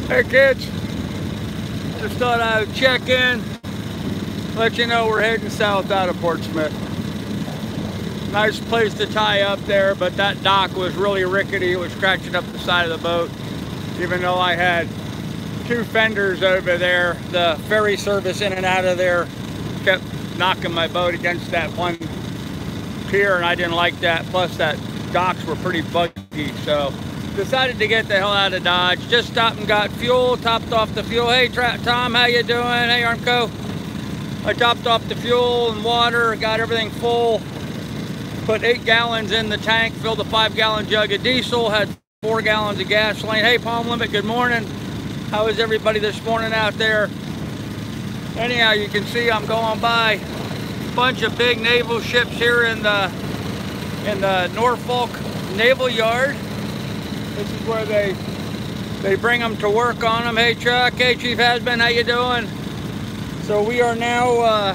Hey kids, just thought I would check in, let you know we're heading south out of Portsmouth. Nice place to tie up there, but that dock was really rickety. It was scratching up the side of the boat. Even though I had two fenders over there, the ferry service in and out of there kept knocking my boat against that one pier, and I didn't like that. Plus that docks were pretty buggy, so decided to get the hell out of Dodge. Just stopped and got fuel, topped off the fuel. Hey Tom, how you doing? Hey Armco. I topped off the fuel and water, got everything full. Put 8 gallons in the tank, filled a 5-gallon jug of diesel, had 4 gallons of gasoline. Hey Palm Limit, good morning. How is everybody this morning out there? Anyhow, you can see I'm going by a bunch of big naval ships here in the Norfolk Naval Yard. This is where they bring them to work on them. Hey Chuck, hey Chief Hasbin, how you doing? So we are now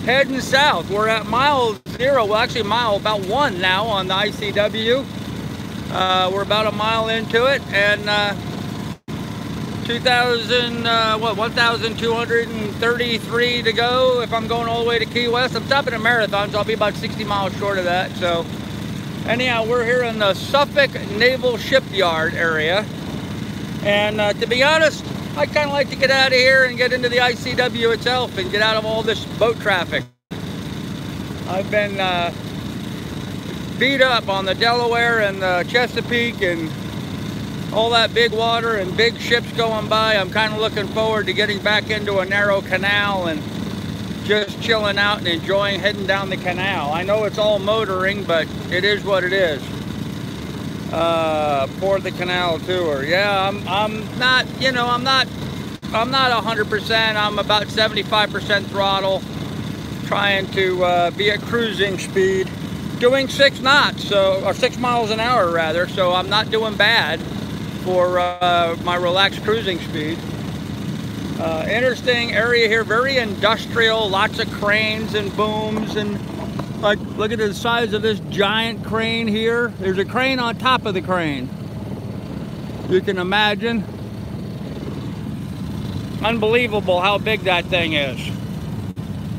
heading south. We're at mile 0, well actually mile about 1 now on the ICW. We're about a mile into it, and 1,233 to go if I'm going all the way to Key West. I'm stopping at Marathon, so I'll be about 60 miles short of that. So anyhow, we're here in the Suffolk Naval Shipyard area, and to be honest, I'd kind of like to get out of here and get into the ICW itself and get out of all this boat traffic. I've been beat up on the Delaware and the Chesapeake and all that big water and big ships going by. I'm kind of looking forward to getting back into a narrow canal and just chilling out and enjoying heading down the canal. I know it's all motoring, but it is what it is. For the canal tour. Yeah, I'm not, you know, I'm not 100%. I'm about 75% throttle, trying to be at cruising speed, doing 6 knots, so, or 6 miles an hour rather, so I'm not doing bad for my relaxed cruising speed. Interesting area here, very industrial, lots of cranes and booms, and like, look at the size of this giant crane here. There's a crane on top of the crane. You can imagine. Unbelievable how big that thing is.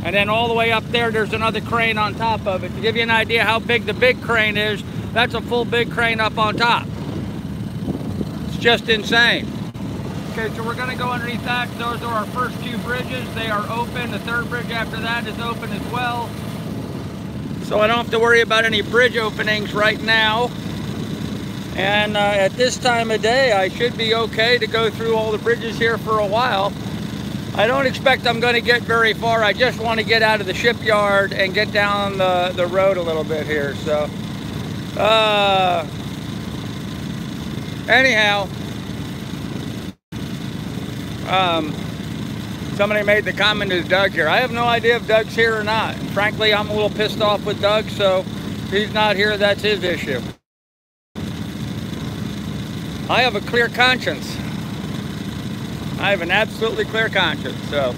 And then all the way up there, there's another crane on top of it. To give you an idea how big the big crane is, that's a full big crane up on top. It's just insane. Okay, so we're gonna go underneath that. Those are our first 2 bridges. They are open. The 3rd bridge after that is open as well. So I don't have to worry about any bridge openings right now. And at this time of day, I should be okay to go through all the bridges here for a while. I don't expect I'm going to get very far. I just want to get out of the shipyard and get down the road a little bit here. So, anyhow, somebody made the comment, is Doug here? I have no idea if Doug's here or not. And frankly, I'm a little pissed off with Doug, so if he's not here, that's his issue. I have a clear conscience. I have an absolutely clear conscience. So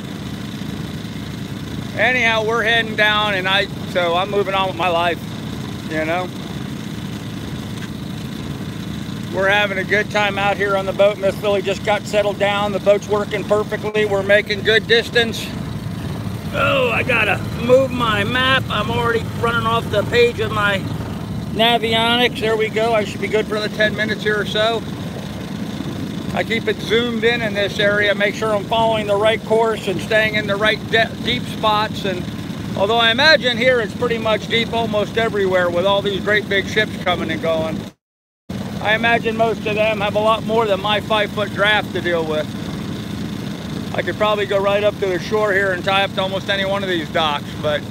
anyhow, we're heading down, and so I'm moving on with my life, you know. We're having a good time out here on the boat. Miss Philly just got settled down. The boat's working perfectly. We're making good distance. Oh, I gotta move my map. I'm already running off the page of my Navionics. There we go. I should be good for another 10 minutes here or so. I keep it zoomed in this area, make sure I'm following the right course and staying in the right deep spots. And although I imagine here it's pretty much deep almost everywhere with all these great big ships coming and going, I imagine most of them have a lot more than my 5-foot draft to deal with. I could probably go right up to the shore here and tie up to almost any one of these docks, but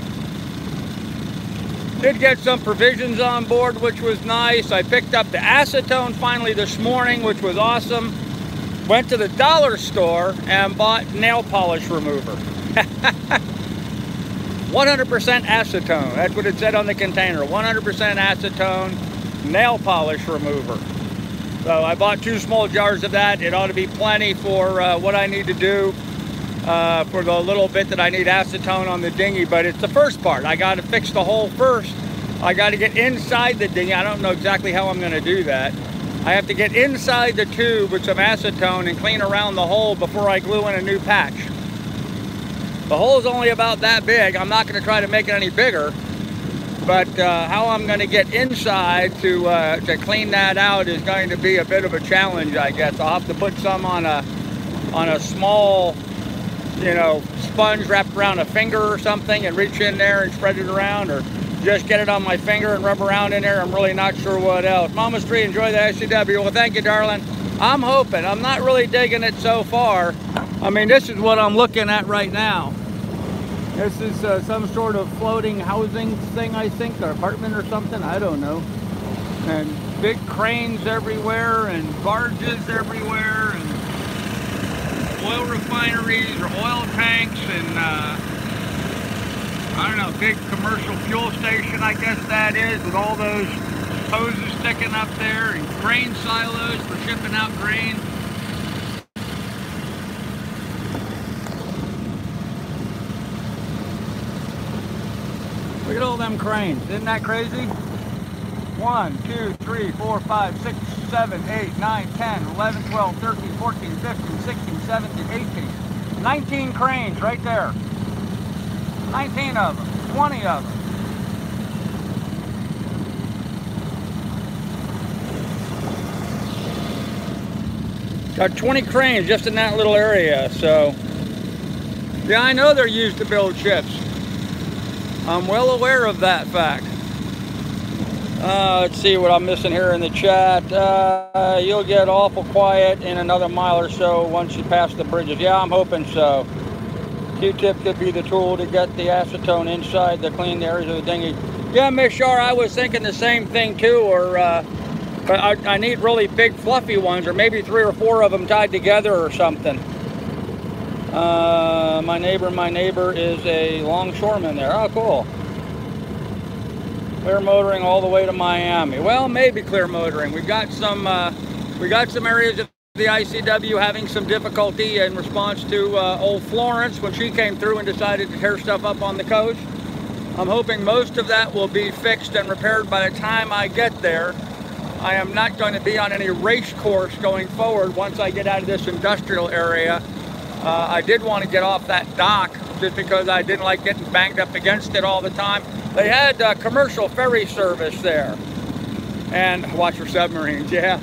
did get some provisions on board, which was nice. I picked up the acetone finally this morning, which was awesome. Went to the dollar store and bought nail polish remover. 100% acetone, that's what it said on the container. 100% acetone nail polish remover. So I bought 2 small jars of that. It ought to be plenty for what I need to do for the little bit that I need acetone on the dinghy, but it's the first part. I got to fix the hole first. I got to get inside the dinghy. I don't know exactly how I'm going to do that. I have to get inside the tube with some acetone and clean around the hole before I glue in a new patch. The hole's only about that big. I'm not going to try to make it any bigger, but how I'm going to get inside to clean that out is going to be a bit of a challenge, I guess. I'll have to put some on a small, you know, sponge wrapped around a finger or something and reach in there and spread it around, or just get it on my finger and rub around in there. I'm really not sure what else. Mama Street, enjoy the SCW. Well, thank you, darling. I'm hoping. I'm not really digging it so far. I mean, this is what I'm looking at right now. This is some sort of floating housing thing, I think, or apartment or something. I don't know. And big cranes everywhere and barges everywhere and oil refineries or oil tanks and I don't know, big commercial fuel station, I guess that is, with all those hoses sticking up there, and grain silos for shipping out grain. Look at all them cranes. Isn't that crazy? 1, 2, 3, 4, 5, 6, 7, 8, 9, 10, 11, 12, 13, 14, 15, 16, 17, 18. 19 cranes right there. 19 of them, 20 of them. Got 20 cranes just in that little area, so yeah, I know they're used to build ships. I'm well aware of that fact. Let's see what I'm missing here in the chat. You'll get awful quiet in another mile or so once you pass the bridges. Yeah, I'm hoping so. Q-tip could be the tool to get the acetone inside to clean the areas of the dinghy. Yeah, Miss Shar, I was thinking the same thing too, or but I need really big fluffy ones, or maybe 3 or 4 of them tied together or something. My neighbor is a longshoreman there. Oh, cool. Clear motoring all the way to Miami. Well, maybe clear motoring. We got some areas of the ICW having some difficulty in response to old Florence when she came through and decided to tear stuff up on the coast. I'm hoping most of that will be fixed and repaired by the time I get there. I am not going to be on any race course going forward once I get out of this industrial area. I did want to get off that dock just because I didn't like getting banged up against it all the time. They had commercial ferry service there. And watch for submarines, yeah.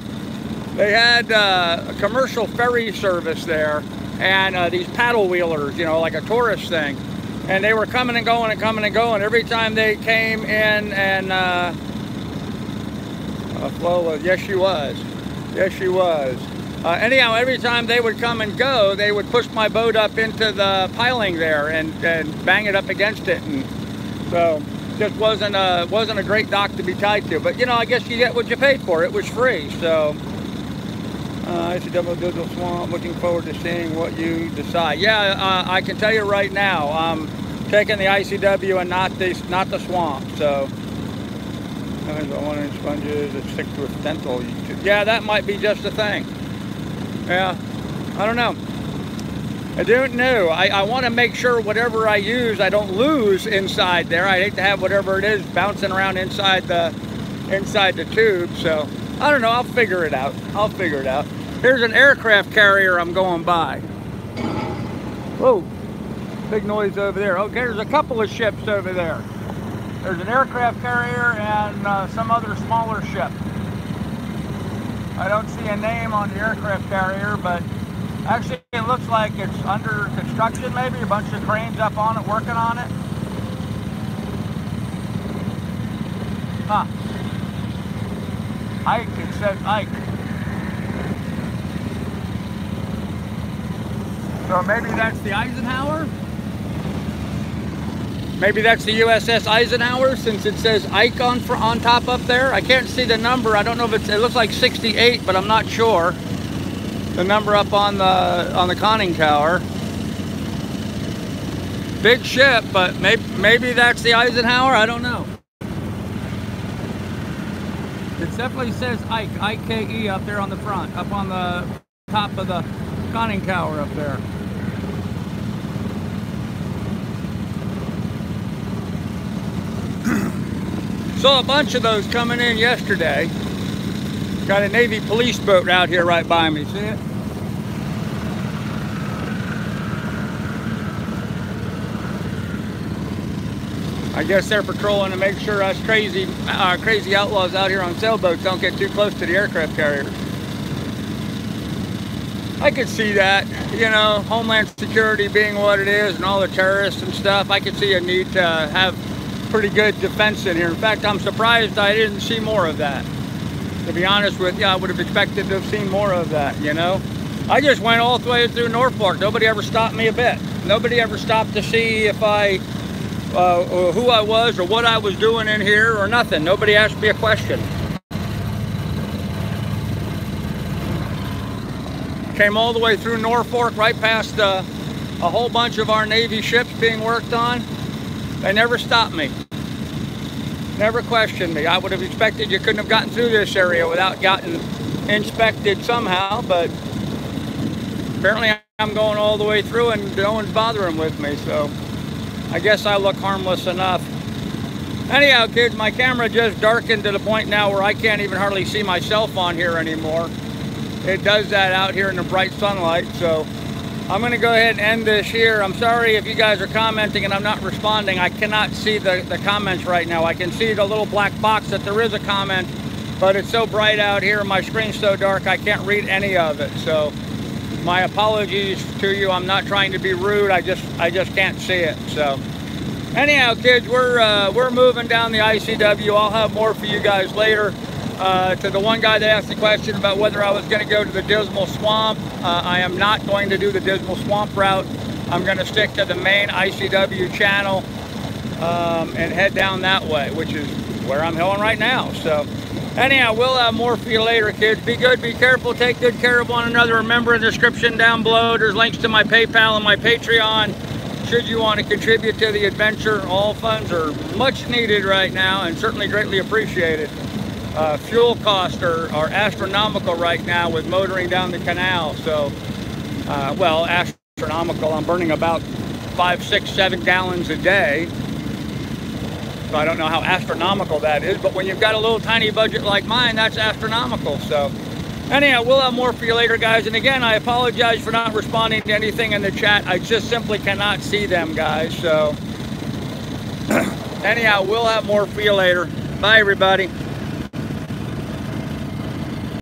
They had a commercial ferry service there, and these paddle wheelers, you know, like a tourist thing. And they were coming and going and coming and going. Every time they came in and yes, she was. Yes, she was. Anyhow, every time they would come and go, they would push my boat up into the piling there and bang it up against it. And so just wasn't a great dock to be tied to. But, you know, I guess you get what you paid for. It was free, so. It's a double digital swamp. Looking forward to seeing what you decide. Yeah, I can tell you right now, I'm taking the ICW and not the swamp. So, 1-inch sponges that stick to a dental. Yeah, that might be just a thing. Yeah, I don't know. I don't know. I want to make sure whatever I use, I don't lose inside there. I hate to have whatever it is bouncing around inside the tube. So, I don't know. I'll figure it out. I'll figure it out. Here's an aircraft carrier I'm going by. Whoa, big noise over there. Okay, there's a couple of ships over there. There's an aircraft carrier and some other smaller ship. I don't see a name on the aircraft carrier, but actually it looks like it's under construction maybe. A bunch of cranes up on it, working on it. Huh. Ike, it says Ike. So maybe that's the Eisenhower? Maybe that's the USS Eisenhower, since it says Ike on top up there. I can't see the number. I don't know if it looks like 68, but I'm not sure. The number up on the conning tower. Big ship, but maybe that's the Eisenhower. I don't know. It definitely says Ike, I-K-E up there on the front, up on the top of the conning tower up there. Saw a bunch of those coming in yesterday. Got a Navy police boat out here right by me, see it? I guess they're patrolling to make sure us crazy outlaws out here on sailboats don't get too close to the aircraft carriers. I could see that, you know, Homeland Security being what it is and all the terrorists and stuff. I could see a need to have pretty good defense in here. In fact, I'm surprised I didn't see more of that. To be honest with you, I would have expected to have seen more of that, you know. I just went all the way through Norfolk. Nobody ever stopped me a bit. Nobody ever stopped to see if who I was or what I was doing in here or nothing. Nobody asked me a question. Came all the way through Norfolk, right past a whole bunch of our Navy ships being worked on. They never stopped me. Never questioned me. I would have expected you couldn't have gotten through this area without getting inspected somehow, but apparently I'm going all the way through and no one's bothering with me, so I guess I look harmless enough. Anyhow, kids, my camera just darkened to the point now where I can't even hardly see myself on here anymore. It does that out here in the bright sunlight, so I'm going to go ahead and end this here. I'm sorry if you guys are commenting and I'm not responding. I cannot see the comments right now. I can see the little black box that there is a comment, but it's so bright out here and my screen's so dark I can't read any of it. So my apologies to you. I'm not trying to be rude. I just can't see it. So anyhow, kids, we're moving down the ICW. I'll have more for you guys later. To the one guy that asked the question about whether I was going to go to the Dismal Swamp, I am not going to do the Dismal Swamp route. I'm going to stick to the main ICW channel and head down that way, which is where I'm going right now. So anyhow, we'll have more for you later, kids. Be good, be careful, take good care of one another. Remember, in the description down below, there's links to my PayPal and my Patreon. Should you want to contribute to the adventure, all funds are much needed right now and certainly greatly appreciated. Fuel costs are astronomical right now with motoring down the canal. So, well, astronomical. I'm burning about 5, 6, 7 gallons a day. So I don't know how astronomical that is, but when you've got a little tiny budget like mine, that's astronomical. So anyhow, we'll have more for you later, guys. And again, I apologize for not responding to anything in the chat. I just simply cannot see them, guys. So anyhow, we'll have more for you later. Bye, everybody.